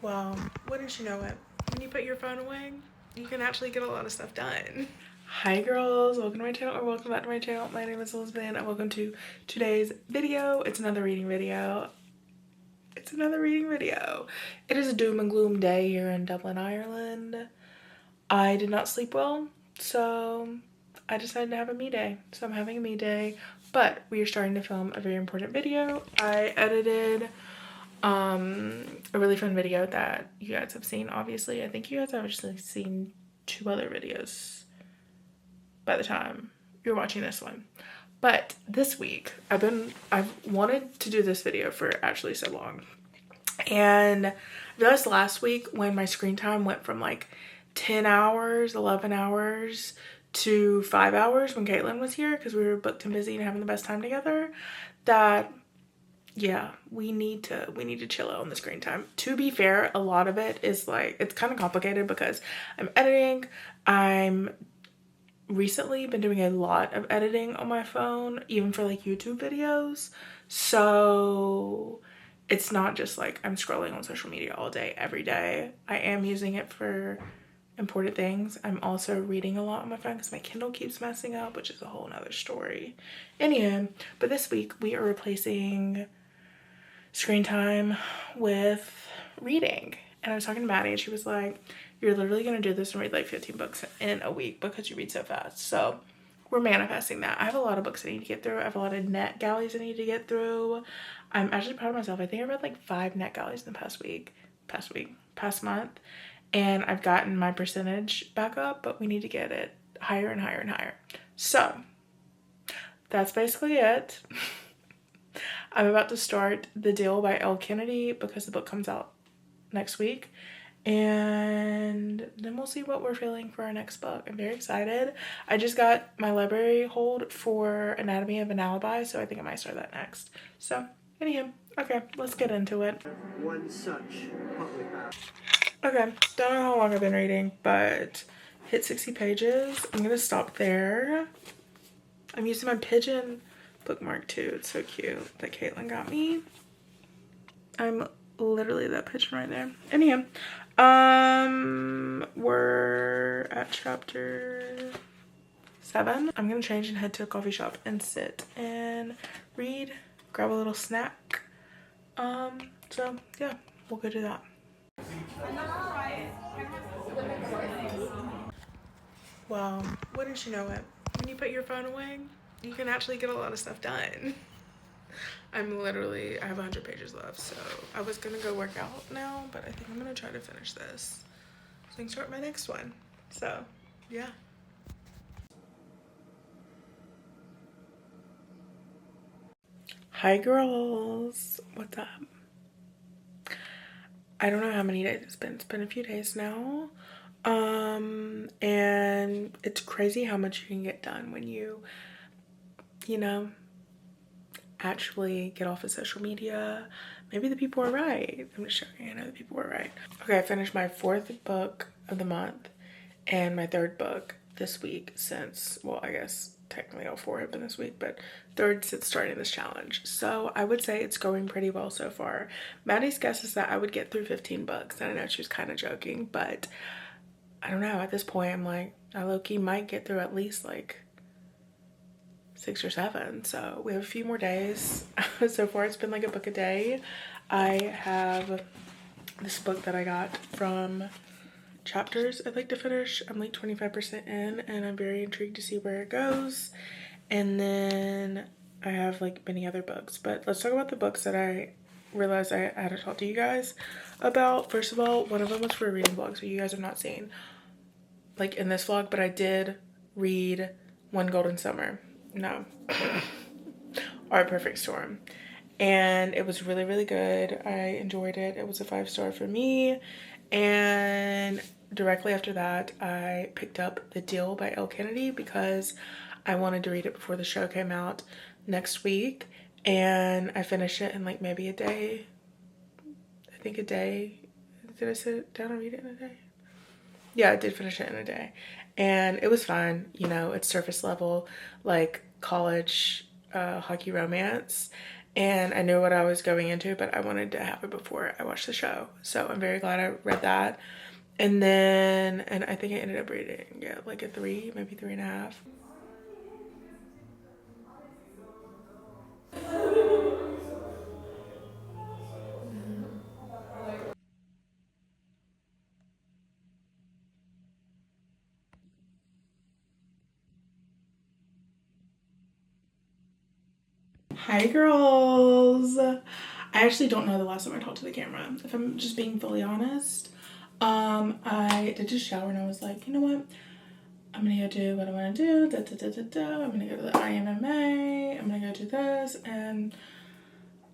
Well, wouldn't you know it? When you put your phone away, you can actually get a lot of stuff done. Hi girls, welcome to my channel, or welcome back to my channel. My name is Elizabeth and welcome to today's video. It's another reading video. It is a doom and gloom day here in Dublin, Ireland. I did not sleep well, so I decided to have a me day. So I'm having a me day, but we are starting to film a very important video. I edited a really fun video that you guys have seen. Obviously, I think you guys have actually seen 2 other videos by the time you're watching this one. But this week I've wanted to do this video for actually so long, and I realized last week when my screen time went from like 10 hours 11 hours to 5 hours when Caitlin was here, because we were booked and busy and having the best time together, that yeah, we need to chill out on the screen time. To be fair, a lot of it is like, it's kind of complicated because I'm editing. I'm recently been doing a lot of editing on my phone, even for like YouTube videos. So it's not just like I'm scrolling on social media all day, every day. I am using it for important things. I'm also reading a lot on my phone because my Kindle keeps messing up, which is a whole nother story. Anyway, but this week we are replacing screen time with reading. And I was talking to Maddie and she was like, you're literally gonna do this and read like 15 books in a week because you read so fast. So we're manifesting that. I have a lot of books I need to get through. I have a lot of net galleys I need to get through. I'm actually proud of myself. I think I read like 5 net galleys in the past month. And I've gotten my percentage back up, but we need to get it higher and higher and higher. So that's basically it. I'm about to start The Deal by Elle Kennedy because the book comes out next week. And then we'll see what we're feeling for our next book. I'm very excited. I just got my library hold for Anatomy of an Alibi, so I think I might start that next. So, anywho, okay, let's get into it. One such public house. Okay, don't know how long I've been reading, but hit 60 pages. I'm gonna stop there. I'm using my pigeon bookmark too. It's so cute that Caitlin got me. I'm literally that pigeon right there. Anyhow, we're at chapter 7. I'm gonna change and head to a coffee shop and sit and read, grab a little snack. So yeah, we'll go do that. Well, wouldn't you know it? When you put your phone away, you can actually get a lot of stuff done. I have 100 pages left, so I was gonna go work out now, but I think I'm gonna try to finish this so I can start my next one. So, yeah. Hi girls, what's up? I don't know how many days it's been a few days now. And it's crazy how much you can get done when you know, actually get off of social media. Maybe the people are right. I'm just joking. I know the people were right. Okay, I finished my 4th book of the month and my 3rd book this week since, well, I guess technically all 4 have been this week, but 3rd since starting this challenge. So I would say it's going pretty well so far. Maddie's guess is that I would get through 15 books, and I know she was kind of joking, but I don't know. At this point, I'm like, I low-key might get through at least like 6 or 7. So we have a few more days. So far it's been like a book a day. I have this book that I got from Chapters I'd like to finish. I'm like 25% in and I'm very intrigued to see where it goes. And then I have like many other books, but let's talk about the books that I realized I had to talk to you guys about. First of all, one of them was for a reading vlog, so you guys have not seen like in this vlog, but I did read One Golden Summer. No. Our Perfect Storm. And it was really, really good. I enjoyed it. It was a 5-star for me. And directly after that, I picked up The Deal by Elle Kennedy because I wanted to read it before the show came out next week. And I finished it in like maybe a day. I think a day. Did I sit down and read it in a day? Yeah, I did finish it in a day. And it was fun. You know, it's surface level, like college hockey romance. and I knew what I was going into, but I wanted to have it before I watched the show. So I'm very glad I read that. And then, and I think I ended up reading it like a 3, maybe 3.5. Hi girls. I actually don't know the last time I talked to the camera, if I'm just being fully honest. I did just shower and I was like, you know what? I'm gonna go do what I want to do. I'm gonna go to the IMMA. I'm gonna go do this. And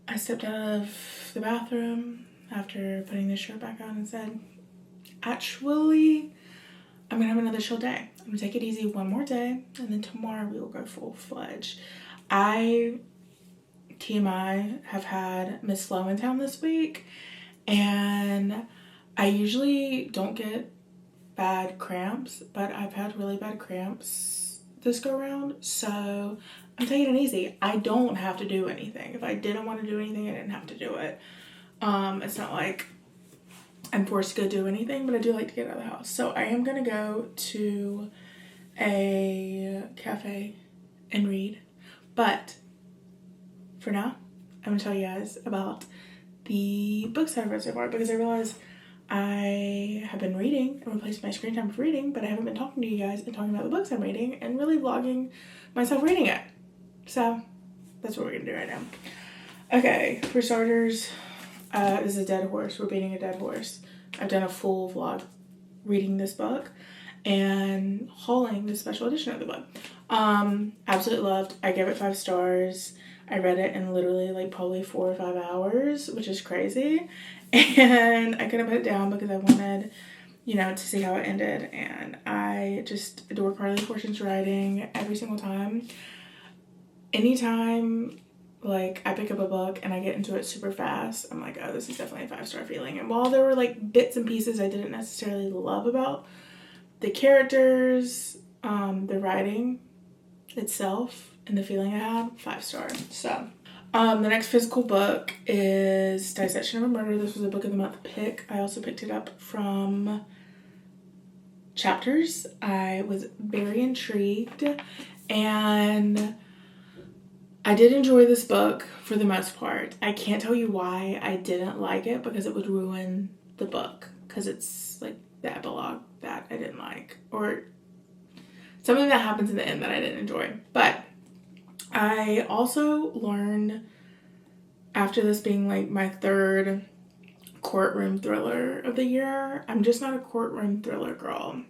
I stepped out of the bathroom after putting this shirt back on and said, actually, I'm gonna have another chill day. I'm gonna take it easy one more day, and then tomorrow we will go full-fledged. TMI, have had Miss Flo in town this week, and I usually don't get bad cramps, but I've had really bad cramps this go around, so I'm taking it easy. I don't have to do anything. If I didn't want to do anything, I didn't have to do it. It's not like I'm forced to go do anything, but I do like to get out of the house. So I am gonna go to a cafe and read, but for now, I'm gonna tell you guys about the books I've read so far, because I realized I have been reading and replaced my screen time with reading, but I haven't been talking to you guys and talking about the books I'm reading and really vlogging myself reading it. So that's what we're gonna do right now. Okay, for starters, this is a dead horse. We're beating a dead horse. I've done a full vlog reading this book and hauling the special edition of the book. Absolutely loved. I gave it 5 stars. I read it in literally like probably 4 or 5 hours, which is crazy. And I couldn't put it down because I wanted, you know, to see how it ended. And I just adore Carly Fortune's writing every single time. Anytime like I pick up a book and I get into it super fast, I'm like, oh, this is definitely a 5-star feeling. And while there were like bits and pieces I didn't necessarily love about the characters, the writing itself and the feeling I had, 5-star. So the next physical book is Dissection of a Murder. This was a book of the month pick. I also picked it up from Chapters. I was very intrigued, and I did enjoy this book for the most part. I can't tell you why I didn't like it, because it would ruin the book, because it's like the epilogue that I didn't like, or something that happens in the end that I didn't enjoy. But I also learned, after this being like my 3rd courtroom thriller of the year, I'm just not a courtroom thriller girl.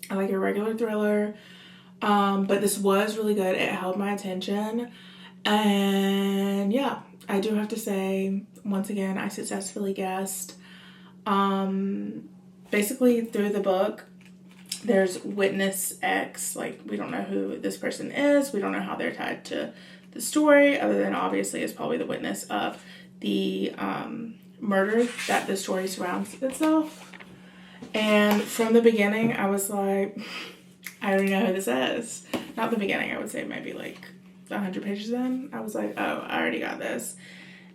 I like a regular thriller, but this was really good. It held my attention, and yeah, I do have to say, once again, I successfully guessed. Basically through the book, there's witness X. Like, we don't know who this person is. We don't know how they're tied to the story, other than obviously it's probably the witness of the murder that the story surrounds itself. And from the beginning, I was like, I already know who this is. Not the beginning, I would say maybe like 100 pages in. I was like, oh, I already got this.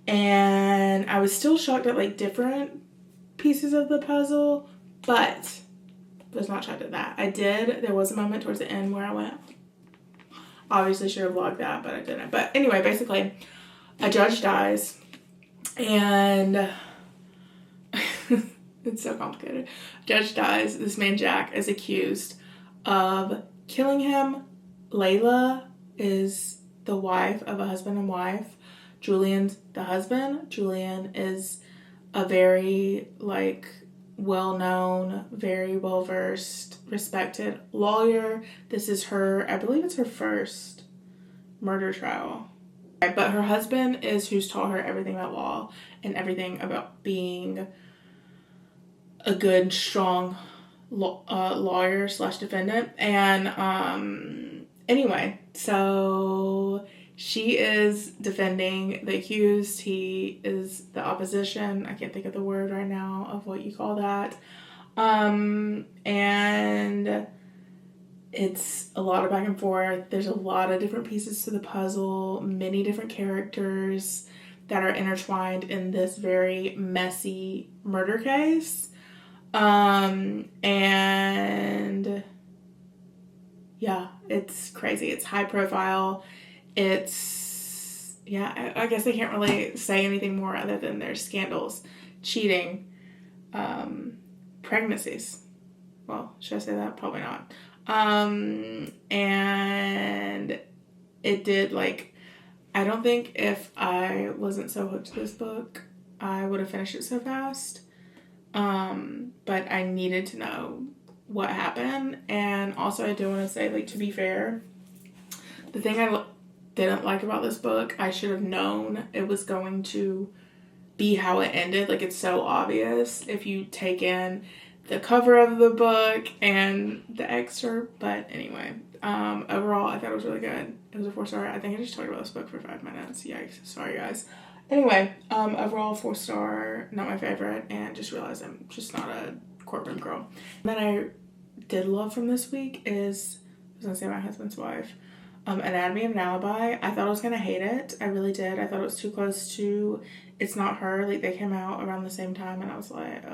And I was still shocked at like different pieces of the puzzle, but was not shocked at that. There was a moment towards the end where I went, obviously should have vlogged that, but I didn't. But anyway, basically, a judge dies, and it's so complicated. Judge dies. This man, Jack, is accused of killing him. Layla is the wife of a husband and wife. Julian's the husband. Julian is a very, like, well-known, very well-versed, respected lawyer. This is her, I believe it's her first murder trial. But her husband is who's taught her everything about law and everything about being a good, strong lawyer slash defendant. And anyway, so she is defending the accused. He is the opposition. I can't think of the word right now of what you call that. And It's a lot of back and forth. There's a lot of different pieces to the puzzle, many different characters that are intertwined in this very messy murder case. And yeah, it's crazy. It's high profile. It's, yeah, I guess I can't really say anything more other than there's scandals, cheating, pregnancies. Well, should I say that? Probably not. And it did, like, I don't think if I wasn't so hooked to this book, I would have finished it so fast. But I needed to know what happened. And also I do want to say, like, to be fair, the thing I didn't like about this book, I should have known it was going to be how it ended. Like, it's so obvious if you take in the cover of the book and the excerpt. But anyway, overall I thought it was really good. It was a 4-star. I think I just talked about this book for 5 minutes. Yikes, sorry guys. Anyway, overall 4-star, not my favorite, and just realized I'm just not a courtroom girl. And then I did love from this week is, I was gonna say My Husband's Wife, Anatomy of an Alibi. I thought I was gonna hate it. I really did. I thought it was too close to It's Not Her. Like, they came out around the same time and I was like,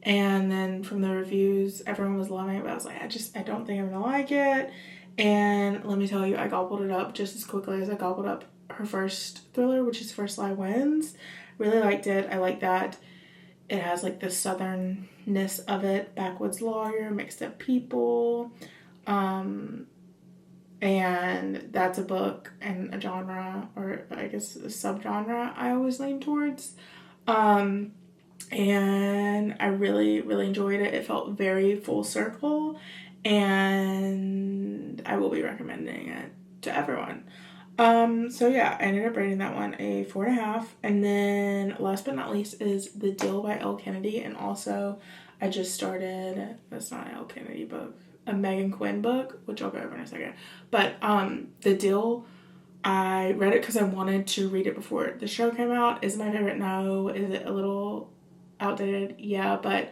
and then from the reviews, everyone was loving it, but I was like, I don't think I'm gonna like it. And let me tell you, I gobbled it up just as quickly as I gobbled up her first thriller, which is First Lie Wins. Really liked it. I like that it has, like, the southernness of it, backwoods lawyer, mixed up people, and that's a book and a genre, or I guess a subgenre I always lean towards. And I really, really enjoyed it. It felt very full circle, and I will be recommending it to everyone. So yeah, I ended up rating that one a 4.5. And then last but not least is The Deal by Elle Kennedy. And also I just started, that's not an Elle Kennedy book, a Megan Quinn book, which I'll go over in a second. But The Deal, I read it because I wanted to read it before the show came out. Is it my favorite? No. Is it a little outdated? Yeah, but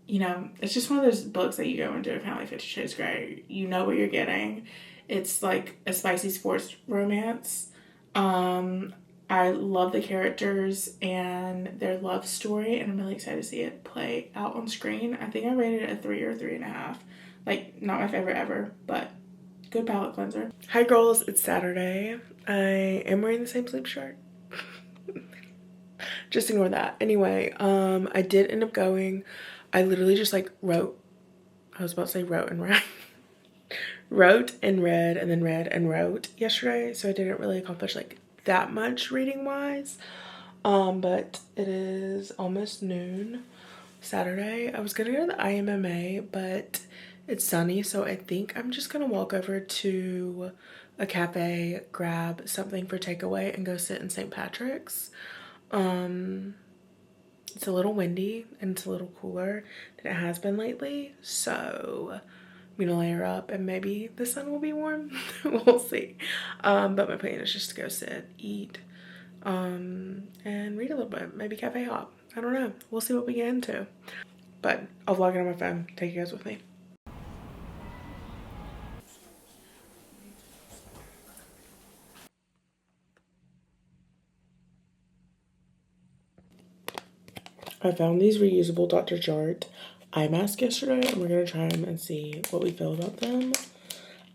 you know, it's just one of those books that you go into, kind of like 50 Shades Grey. You know what you're getting. It's like a spicy sports romance. I love the characters and their love story, and I'm really excited to see it play out on screen. I think I rated it a 3 or 3.5. Like, not my favorite ever, but good palate cleanser. Hi girls, it's Saturday. I am wearing the same sleep shirt. Just ignore that. Anyway, I did end up going. I literally just, like, wrote. I was about to say wrote and read. Wrote and read and then read and wrote yesterday. So I didn't really accomplish, like, that much reading wise. But it is almost noon Saturday. I was gonna go to the IMMA, but it's sunny. So I think I'm just gonna walk over to a cafe, grab something for takeaway, and go sit in St. Patrick's. It's a little windy and it's a little cooler than it has been lately, so I'm gonna layer up and maybe the sun will be warm. We'll see. But my plan is just to go sit, eat, and read a little bit, maybe cafe hop. I don't know, we'll see what we get into, but I'll vlog it on my phone, take you guys with me. I found these reusable Dr. Jart eye masks yesterday, and we're gonna try them and see what we feel about them.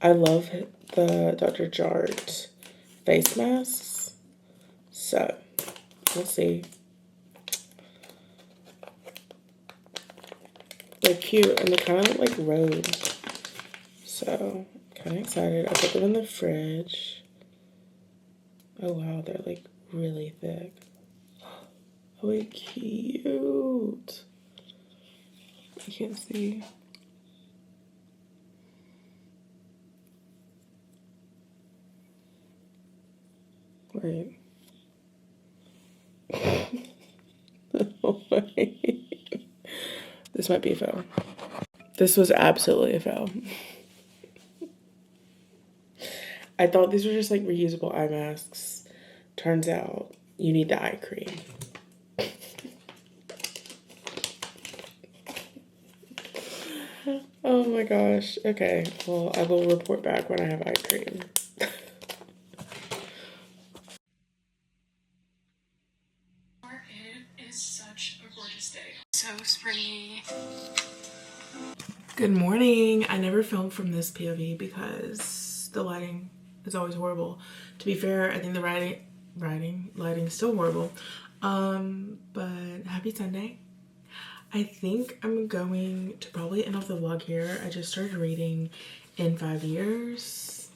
I love the Dr. Jart face masks, so we'll see. They're cute and they kind of look like rose, so kind of excited. I put them in the fridge. Oh wow, they're like really thick. Oh, they're cute. You can't see. Wait. Oh, wait. This might be a fail. This was absolutely a fail. I thought these were just like reusable eye masks. Turns out you need the eye cream. Oh my gosh. Okay, well, I will report back when I have eye cream. It is such a gorgeous day. So springy. Good morning. I never filmed from this POV because the lighting is always horrible. To be fair, I think the lighting is still horrible. But happy Sunday. I think I'm going to probably end off the vlog here. I just started reading In 5 Years.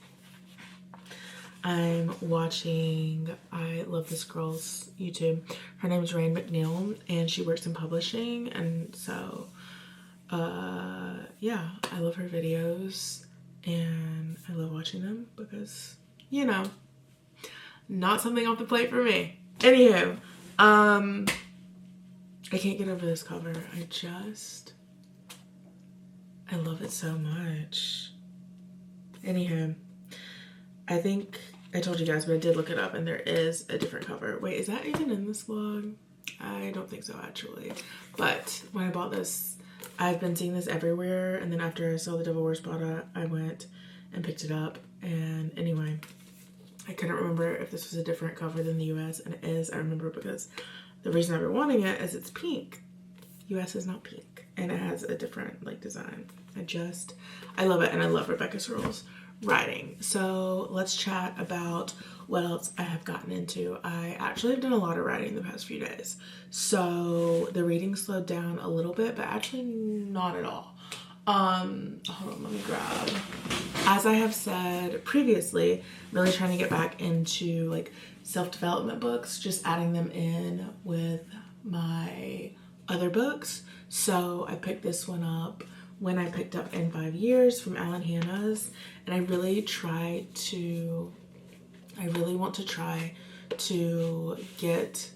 I'm watching I Love This Girl's YouTube. Her name is Rain McNeil and she works in publishing, and so yeah, I love her videos and I love watching them because, you know, not something off the plate for me. Anywho, I can't get over this cover. I love it so much. Anywho, I think I told you guys, but I did look it up and there is a different cover. Wait, is that even in this vlog? I don't think so actually. But when I bought this, I've been seeing this everywhere, and then after I saw The Devil Wears Prada, I went and picked it up. And anyway, I couldn't remember if this was a different cover than the US, and it is. I remember because the reason I've been wanting it is it's pink. US is not pink, and it has a different like design. I love it, and I love Rebecca Searle's writing. So let's chat about what else I have gotten into. I actually have done a lot of writing the past few days, so the reading slowed down a little bit, but actually not at all. Hold on, let me grab. As I have said previously, I'm really trying to get back into like self-development books, just adding them in with my other books. So I picked this one up when I picked up In 5 Years from Alan Hanna's, and I really want to try to get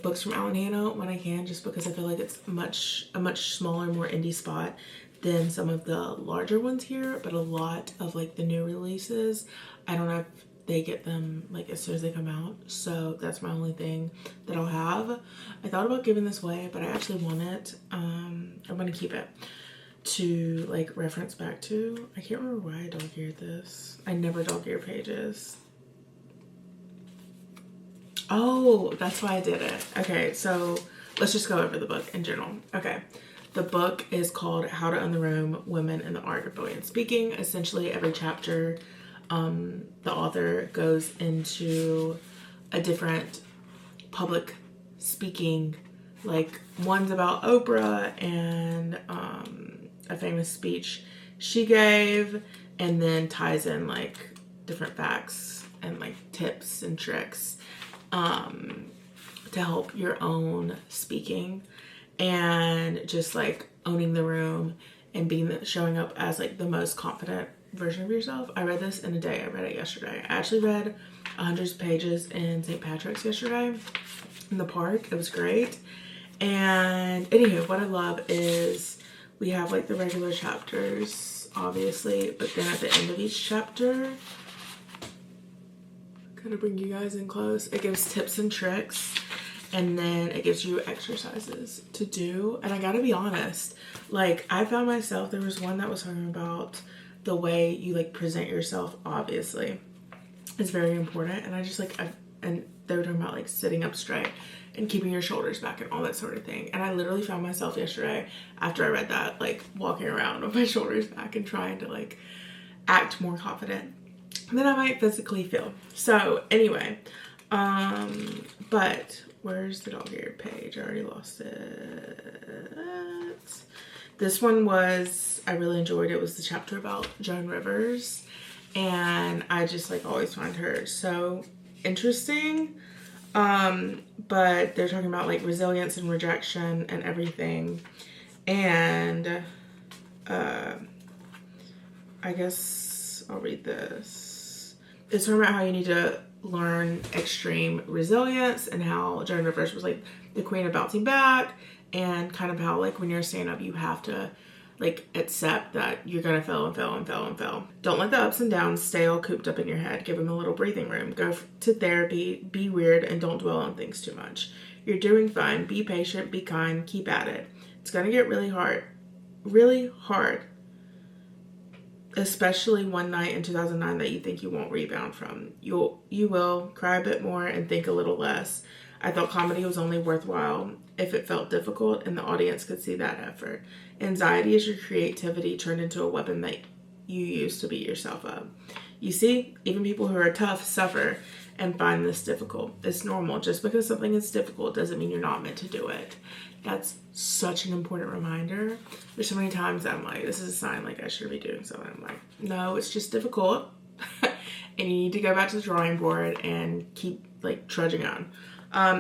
books from Alan Hanna when I can, just because I feel like it's a much smaller, more indie spot than some of the larger ones here. But a lot of like the new releases, I don't know if they get them like as soon as they come out, so that's my only thing that I'll have. I thought about giving this away, but I actually want it. I'm gonna keep it to like reference back to. I can't remember why I dog-eared this. I never dog-ear pages. Oh, that's why I did it. Okay, so let's just go over the book in general. Okay, the book is called How to Own the Room, Women in the Art of Brilliant Speaking. Essentially every chapter, the author goes into a different public speaking, like one's about Oprah and a famous speech she gave, and then ties in like different facts and like tips and tricks to help your own speaking and just like owning the room and showing up as like the most confident version of yourself. I read this in a day. I read it yesterday. I actually read 100 pages in St. Patrick's yesterday in the park. It was great. And anywho, what I love is we have like the regular chapters, obviously, but then at the end of each chapter, kind of bring you guys in close, it gives tips and tricks, and then it gives you exercises to do. And I gotta be honest, like I found myself, there was one that was talking about the way you like present yourself, obviously is very important, and I just like and they were talking about like sitting up straight and keeping your shoulders back and all that sort of thing. And I literally found myself yesterday after I read that like walking around with my shoulders back and trying to like act more confident than I might physically feel. So anyway, but where's the dog-eared page? I already lost it. This one was, I really enjoyed it. It was the chapter about Joan Rivers, and I just like always find her so interesting. But they're talking about like resilience and rejection and everything. And I guess I'll read this. It's talking about how you need to learn extreme resilience and how Joan Rivers was like the queen of bouncing back, and kind of how like when you're stand up you have to like accept that you're gonna fail and fail and fail and fail. Don't let the ups and downs stay all cooped up in your head. Give them a little breathing room. Go to therapy, be weird, and don't dwell on things too much. You're doing fine. Be patient, be kind, keep at it. It's gonna get really hard especially one night in 2009 that you think you won't rebound from. You will cry a bit more and think a little less. I thought comedy was only worthwhile if it felt difficult and the audience could see that effort. Anxiety is your creativity turned into a weapon that you use to beat yourself up. You see, even people who are tough suffer and find this difficult. It's normal. Just because something is difficult doesn't mean you're not meant to do it. That's such an important reminder. There's so many times that I'm like, this is a sign like I should be doing something. I'm like, no, it's just difficult. And you need to go back to the drawing board and keep like trudging on.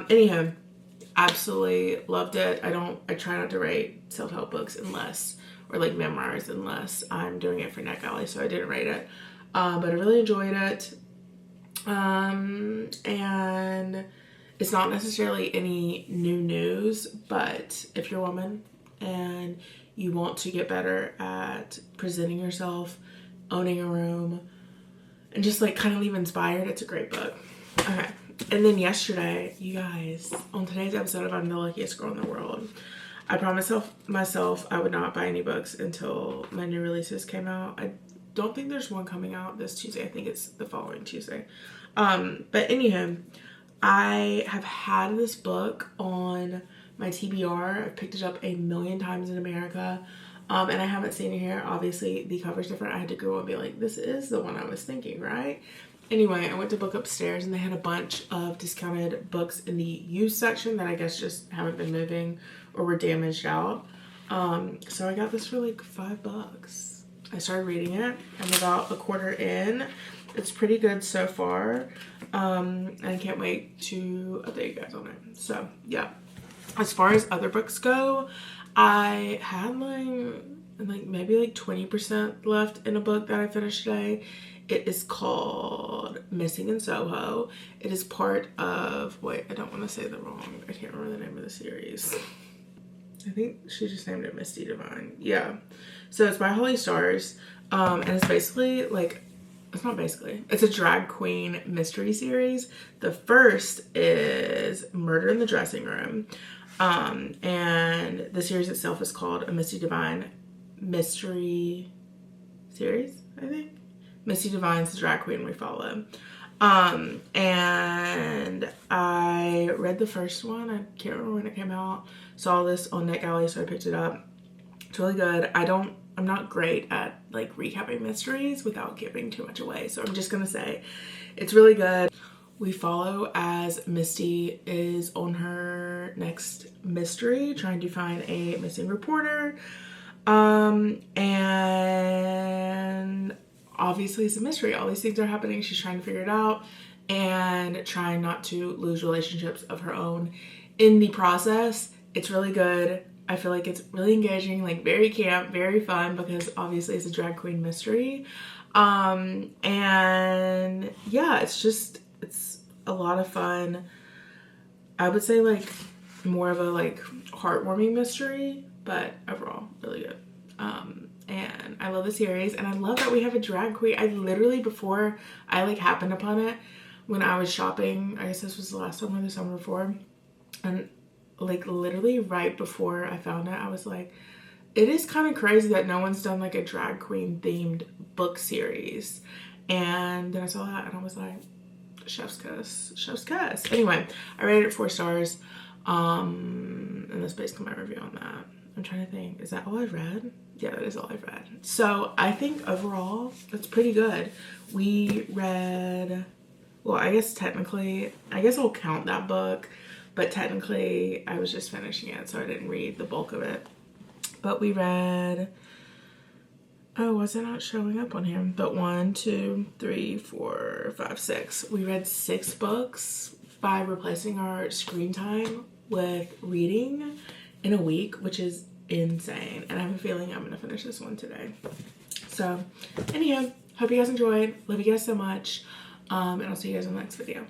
Anyhow, absolutely loved it. I try not to rate self-help books or like memoirs unless I'm doing it for NetGalley, so I didn't rate it. But I really enjoyed it. And it's not necessarily any new news, but if you're a woman and you want to get better at presenting yourself, owning a room, and just like kind of leave inspired, it's a great book. Okay. And then yesterday, you guys, on today's episode of I'm the Luckiest Girl in the World, I promised myself I would not buy any books until my new releases came out. I don't think there's one coming out this Tuesday. I think it's the following Tuesday. But anyhow, I have had this book on my TBR. I've picked it up a million times in America. And I haven't seen it here. Obviously, the cover's different. I had to go and be like, this is the one I was thinking, right? Anyway, I went to Book Upstairs and they had a bunch of discounted books in the used section that I guess just haven't been moving or were damaged out. So I got this for like $5. I started reading it. I'm about a quarter in. It's pretty good so far. And I can't wait to update you guys on it. So yeah. As far as other books go, I had like maybe like 20% left in a book that I finished today. It is called Missing in Soho. It is part of, wait, I don't want to say the wrong, I can't remember the name of the series. I think she just named it Misty Divine. Yeah. So it's by Holly Stars. And it's basically like, it's a drag queen mystery series. The first is Murder in the Dressing Room. And the series itself is called A Misty Divine Mystery Series, I think. Misty Divine's the drag queen we follow. And I read the first one. I can't remember when it came out. Saw this on NetGalley, so I picked it up. It's really good. I'm not great at like recapping mysteries without giving too much away. So I'm just gonna say it's really good. We follow as Misty is on her next mystery, trying to find a missing reporter. And obviously it's a mystery. All these things are happening. She's trying to figure it out and trying not to lose relationships of her own in the process. It's really good. I feel like it's really engaging, like very camp, very fun, because obviously it's a drag queen mystery. And yeah, it's a lot of fun. I would say like more of a like heartwarming mystery, but overall really good. And I love the series, and I love that we have a drag queen. I literally, before I like happened upon it when I was shopping, I guess this was the last summer or the summer before, and like literally right before I found it, I was like, it is kind of crazy that no one's done like a drag queen themed book series. And then I saw that and I was like, chef's kiss. Anyway, I rated it 4 stars. And that's basically my review on that. I'm trying to think, is that all I've read? Yeah, that is all I've read. So I think overall that's pretty good. We read, well, I guess I'll count that book, but technically I was just finishing it, so I didn't read the bulk of it. But we read, oh, was it not showing up on here? But 1, 2, 3, 4, 5, 6. We read 6 books by replacing our screen time with reading in a week, which is insane. And I have a feeling I'm gonna finish this one today. So anyhow, hope you guys enjoyed. Love you guys so much. And I'll see you guys in the next video.